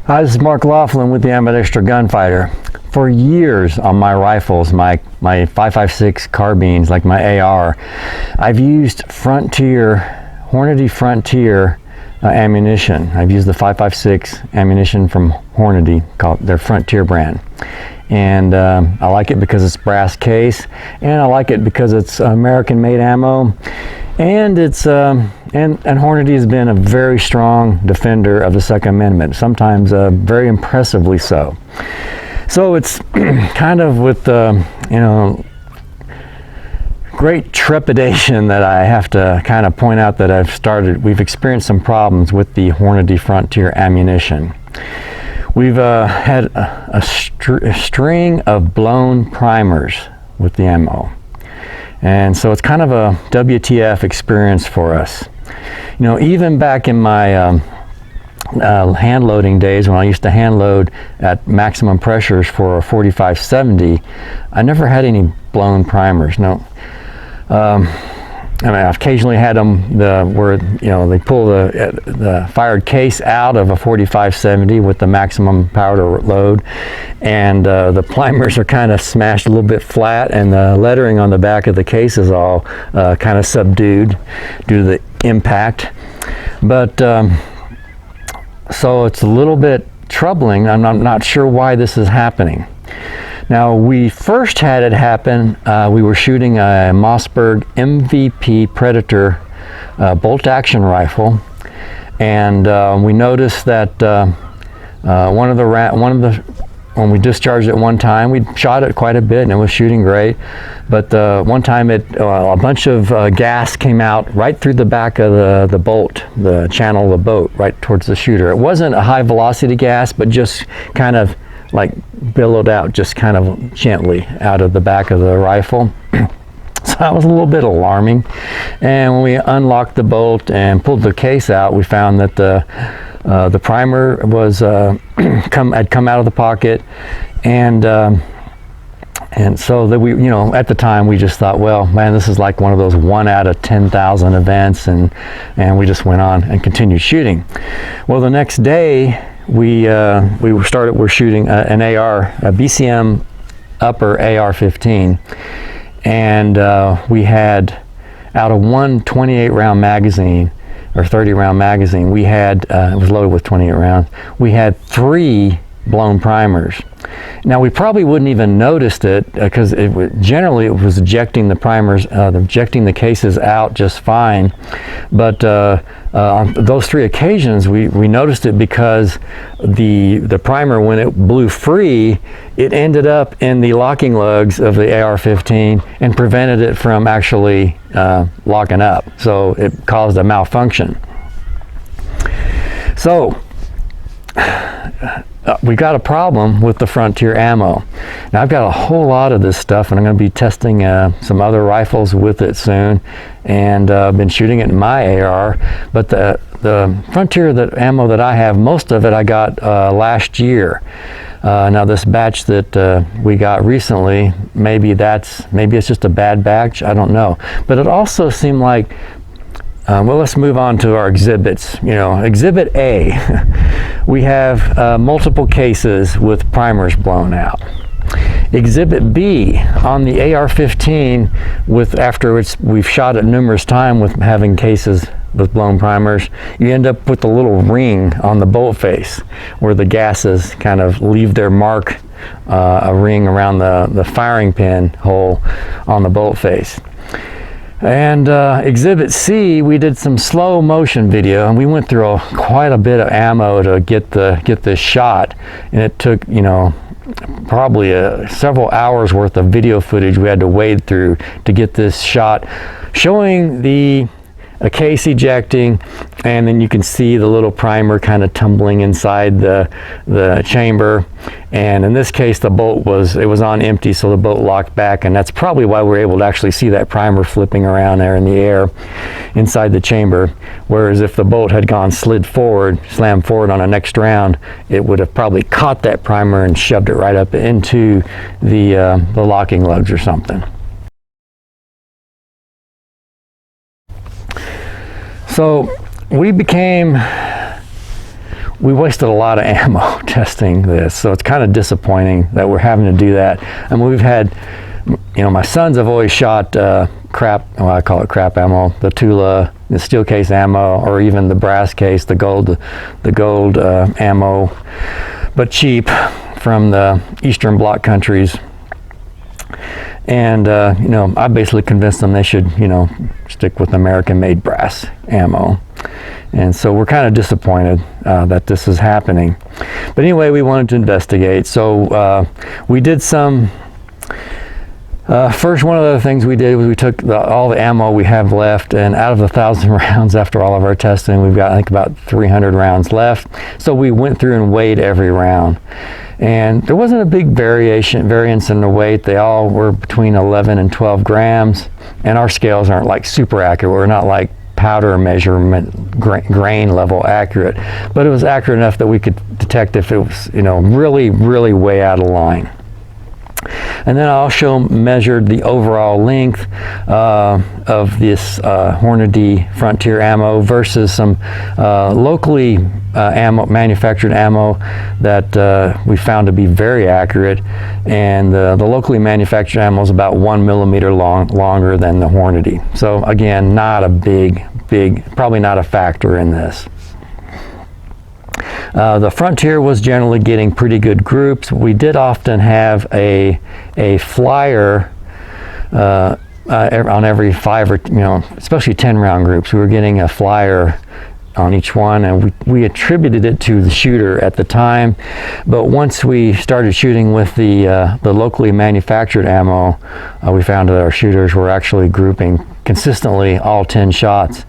Hi, this is Mark Laughlin with the Ambidextrous Gunfighter. For years on my rifles, my 5.56 carbines, like my AR, I've used Hornady Frontier ammunition. I've used the 5.56 ammunition from Hornady, called their Frontier brand. And I like it because it's brass case, and I like it because it's American-made ammo, and it's and Hornady has been a very strong defender of the Second Amendment, sometimes very impressively so. So it's kind of with great trepidation that I have to kind of point out that we've experienced some problems with the Hornady Frontier ammunition. We've had a string of blown primers with the ammo. And so it's kind of a WTF experience for us. You know, even back in my hand loading days, when I used to hand load at maximum pressures for a 45-70, I never had any blown primers. No. I mean, I've occasionally had them where they pull the fired case out of a 45-70 with the maximum power to load, and the primers are kind of smashed a little bit flat, and the lettering on the back of the case is all kind of subdued due to the impact. But so it's a little bit troubling. I'm not sure why this is happening. Now, we first had it happen, we were shooting a Mossberg MVP Predator bolt-action rifle, and we noticed that when we discharged it one time, we shot it quite a bit and it was shooting great, but one time a bunch of gas came out right through the back of the bolt, the channel of the boat, right towards the shooter. It wasn't a high velocity gas, but just kind of like billowed out just kind of gently out of the back of the rifle. So that was a little bit alarming. And when we unlocked the bolt and pulled the case out, we found that the primer was had come out of the pocket, and so that we, at the time we just thought, well, man, this is like one of those 1 out of 10,000 events, and we just went on and continued shooting. Well, the next day we're shooting an AR, a BCM upper AR-15, and we had, out of one 28 round magazine or 30 round magazine, we had it was loaded with 28 rounds, we had 3 blown primers. Now, we probably wouldn't even noticed it because generally it was ejecting the primers, ejecting the cases out just fine. But on those 3 occasions, we noticed it because the primer, when it blew free, it ended up in the locking lugs of the AR-15 and prevented it from actually locking up. So it caused a malfunction. So we got a problem with the Frontier ammo. Now, I've got a whole lot of this stuff, and I'm going to be testing some other rifles with it soon, and I've been shooting it in my AR. But the Frontier ammo that I have, most of it I got last year. Now, this batch that we got recently, maybe it's just a bad batch, I don't know. But it also seemed like, well, let's move on to our exhibits. Exhibit A, we have multiple cases with primers blown out. Exhibit B, on the AR-15, we've shot it numerous times with having cases with blown primers, you end up with a little ring on the bolt face where the gases kind of leave their mark, a ring around the firing pin hole on the bolt face. And Exhibit C, we did some slow motion video, and we went through quite a bit of ammo to get this shot, and it took probably several hours worth of video footage we had to wade through to get this shot, showing a case ejecting, and then you can see the little primer kind of tumbling inside the chamber. And in this case, the bolt was on empty, so the bolt locked back, and that's probably why we're able to actually see that primer flipping around there in the air inside the chamber. Whereas if the bolt had slammed forward on a next round, it would have probably caught that primer and shoved it right up into the locking lugs or something. So we became we wasted a lot of ammo testing this, so it's kind of disappointing that we're having to do that. And we've had, you know, my sons have always shot crap, well, I call it crap ammo, the Tula, the steel case ammo, or even the brass case, the gold ammo, but cheap, from the Eastern Bloc countries. And you know, I basically convinced them they should, you know, stick with American-made brass ammo. And so we're kind of disappointed that this is happening. But anyway, we wanted to investigate. So we did some, first, one of the things we did was we took all the ammo we have left, and out of the 1,000 rounds after all of our testing, we've got, I think, about 300 rounds left. So we went through and weighed every round. And there wasn't a big variance in the weight. They all were between 11 and 12 grams. And our scales aren't like super accurate. We're not like powder measurement grain level accurate, but it was accurate enough that we could detect if it was, you know, really, really way out of line. And then I also measured the overall length of this Hornady Frontier ammo versus some locally manufactured ammo that we found to be very accurate. And the locally manufactured ammo is about 1 millimeter longer than the Hornady. So again, not a big, probably not a factor in this. The Frontier was generally getting pretty good groups. We did often have a flyer on every 5 or, you know, especially 10 round groups. We were getting a flyer on each one, and we attributed it to the shooter at the time. But once we started shooting with the locally manufactured ammo, we found that our shooters were actually grouping consistently all 10 shots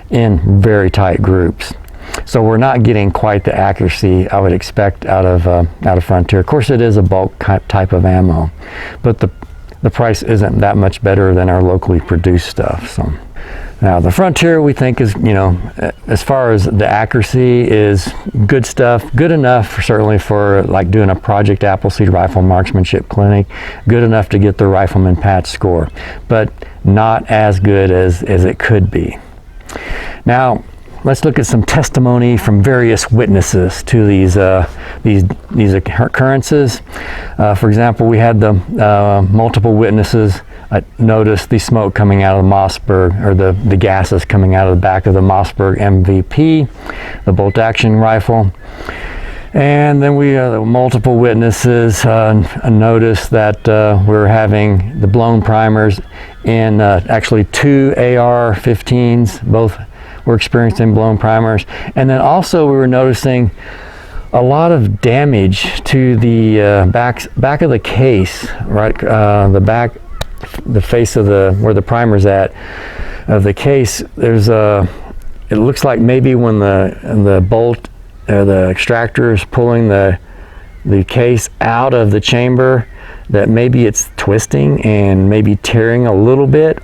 in very tight groups. So we're not getting quite the accuracy I would expect out of Frontier. Of course, it is a bulk type of ammo, but the price isn't that much better than our locally produced stuff. So now the Frontier, we think, is, you know, as far as the accuracy, is good stuff, good enough certainly for like doing a Project Appleseed rifle marksmanship clinic, good enough to get the rifleman patch score, but not as good as it could be. Now, let's look at some testimony from various witnesses to these occurrences. For example, we had the multiple witnesses noticed the smoke coming out of the Mossberg, or the gases coming out of the back of the Mossberg MVP, the bolt action rifle. And then we multiple witnesses noticed that we were having the blown primers in actually 2 AR-15s, both were experiencing blown primers. And then also we were noticing a lot of damage to the back of the case, right? The face of where the primer's at, of the case. There's it looks like maybe when the bolt, the extractor is pulling the case out of the chamber, that maybe it's twisting and maybe tearing a little bit.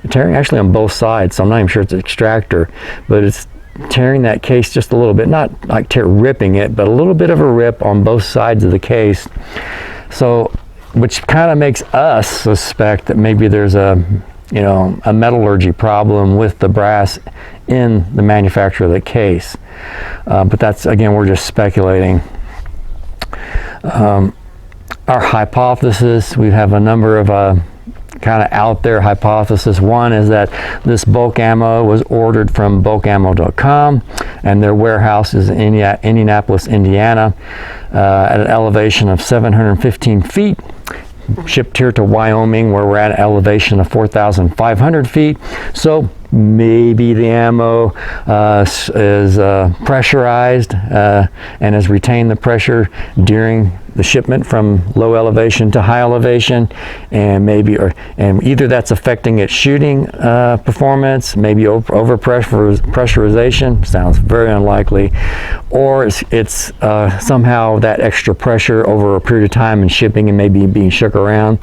Tearing actually on both sides, so I'm not even sure it's an extractor, but it's tearing that case just a little bit, not like ripping it, but a little bit of a rip on both sides of the case. So, which kind of makes us suspect that maybe there's a metallurgy problem with the brass in the manufacture of the case. But that's, again, we're just speculating. Our hypothesis, we have a number of kind of out there hypothesis. One is that this bulk ammo was ordered from bulkammo.com, and their warehouse is in Indianapolis, Indiana, at an elevation of 715 feet, shipped here to Wyoming, where we're at an elevation of 4,500 feet. So maybe the ammo is pressurized and has retained the pressure during the shipment from low elevation to high elevation, and either that's affecting its shooting performance, maybe over pressurization, sounds very unlikely, or it's somehow that extra pressure over a period of time in shipping and maybe being shook around.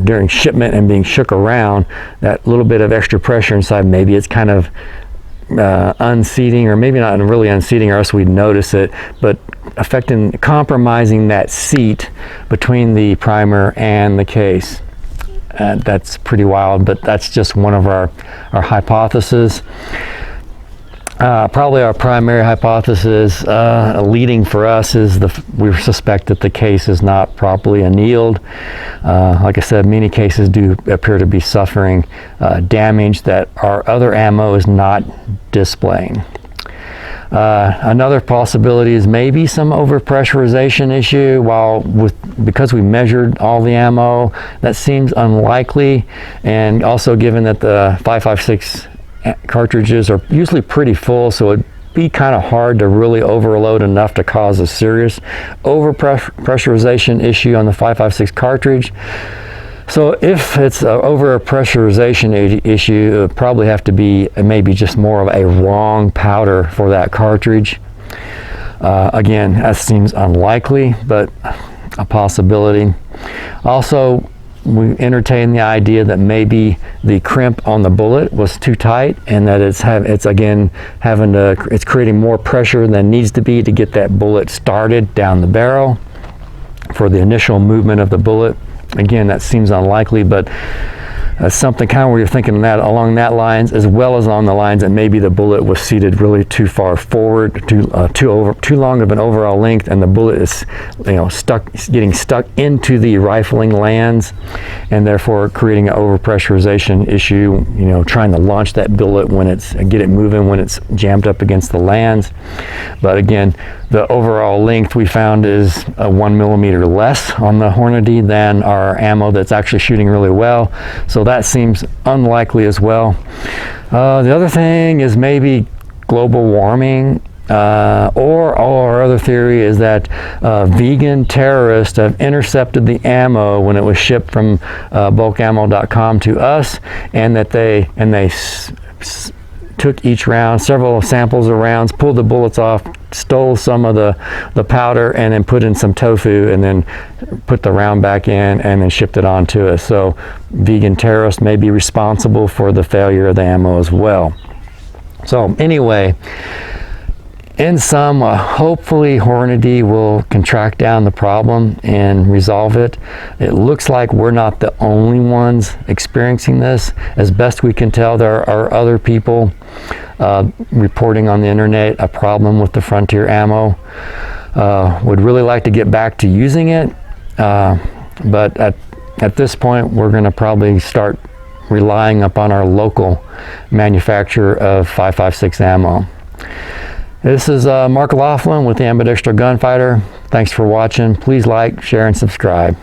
During shipment and being shook around, that little bit of extra pressure inside, maybe it's kind of unseating, or maybe not really unseating, or else we'd notice it, but compromising that seat between the primer and the case. That's pretty wild, but that's just one of our hypotheses. Probably our primary hypothesis leading for us is we suspect that the case is not properly annealed. Like I said, many cases do appear to be suffering damage that our other ammo is not displaying. Another possibility is maybe some overpressurization issue. Because we measured all the ammo, that seems unlikely, and also given that the 5.56 cartridges are usually pretty full, so it'd be kind of hard to really overload enough to cause a serious overpressurization issue on the 5.56 cartridge. So if it's an overpressurization issue, it would probably have to be maybe just more of a wrong powder for that cartridge. Again, that seems unlikely, but a possibility. Also, we entertain the idea that maybe the crimp on the bullet was too tight, and that it's creating more pressure than needs to be to get that bullet started down the barrel for the initial movement of the bullet. Again, that seems unlikely, but something kind of where you're thinking that along that lines, as well as on the lines that maybe the bullet was seated really too far forward, too long of an overall length, and the bullet is getting stuck into the rifling lands, and therefore creating an overpressurization issue. Trying to launch that bullet get it moving when it's jammed up against the lands. But again, the overall length we found is 1 millimeter less on the Hornady than our ammo that's actually shooting really well. So that seems unlikely as well. The other thing is maybe global warming, or our other theory is that vegan terrorists have intercepted the ammo when it was shipped from bulkammo.com to us, and that they took each round, several samples of rounds, pulled the bullets off, stole some of the powder, and then put in some tofu, and then put the round back in, and then shipped it on to us. So vegan terrorists may be responsible for the failure of the ammo as well. So anyway, in sum, hopefully Hornady can track down the problem and resolve it. It looks like we're not the only ones experiencing this. As best we can tell, there are other people reporting on the internet a problem with the Frontier ammo. Would really like to get back to using it, but at this point, we're going to probably start relying upon our local manufacturer of 5.56 ammo. This is Mark Laughlin with the Ambidextrous Gunfighter. Thanks for watching. Please like, share, and subscribe.